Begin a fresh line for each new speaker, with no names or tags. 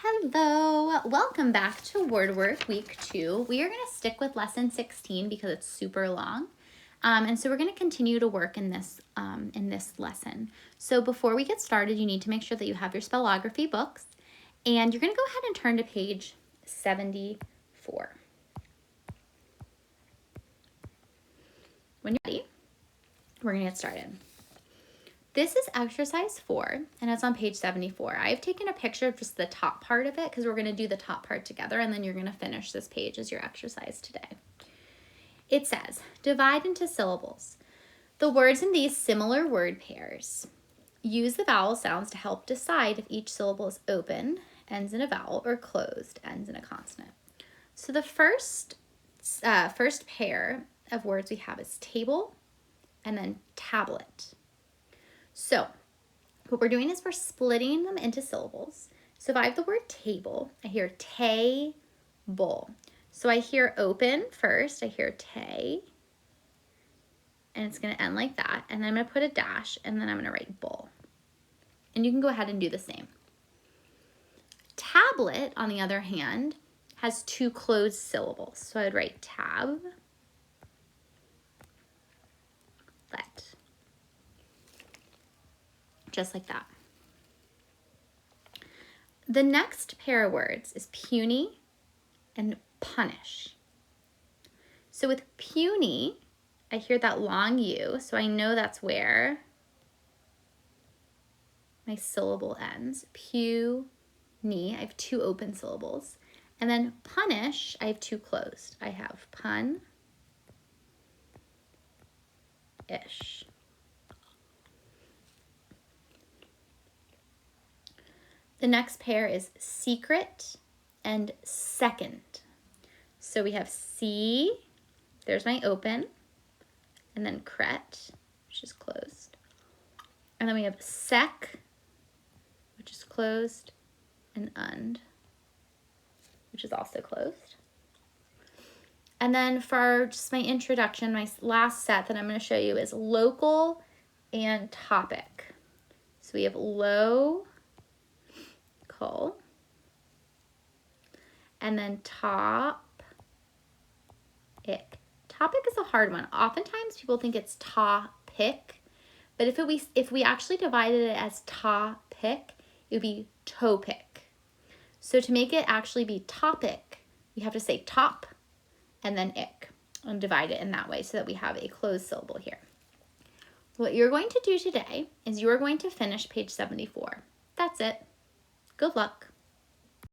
Hello, welcome back to Word Work Week 2. We are going to stick with lesson 16 because it's super long. And so we're going to continue to work in this lesson. So before we get started, you need to make sure that you have your spellography books. And you're going to go ahead and turn to page 74. When you're ready, we're going to get started. This is exercise 4, and it's on page 74. I've taken a picture of just the top part of it because we're going to do the top part together, and then you're going to finish this page as your exercise today. It says, divide into syllables. The words in these similar word pairs. Use the vowel sounds to help decide if each syllable is open, ends in a vowel, or closed, ends in a consonant. So the first pair of words we have is table and then tablet. So what we're doing is we're splitting them into syllables. So if I have the word table, I hear tay-bull. So I hear open first, I hear tay, and it's going to end like that. And then I'm going to put a dash, and then I'm going to write bull. And you can go ahead and do the same. Tablet, on the other hand, has two closed syllables. So I would write tab, let. Just like that. The next pair of words is puny and punish. So with puny, I hear that long U, so I know that's where my syllable ends. Puny, I have two open syllables. And then punish, I have two closed. I have pun-ish. The next pair is secret and second. So we have C, there's my open, and then cret, which is closed. And then we have sec, which is closed, and und, which is also closed. And then for just my introduction, my last set that I'm going to show you is local and topic. So we have low, and then top-ic. Topic is a hard one. Oftentimes people think it's topic, but if we actually divided it as topic, it would be topic. So to make it actually be topic, we have to say top and then ic and divide it in that way so that we have a closed syllable here. What you're going to do today is you're going to finish page 74. That's it. Good luck.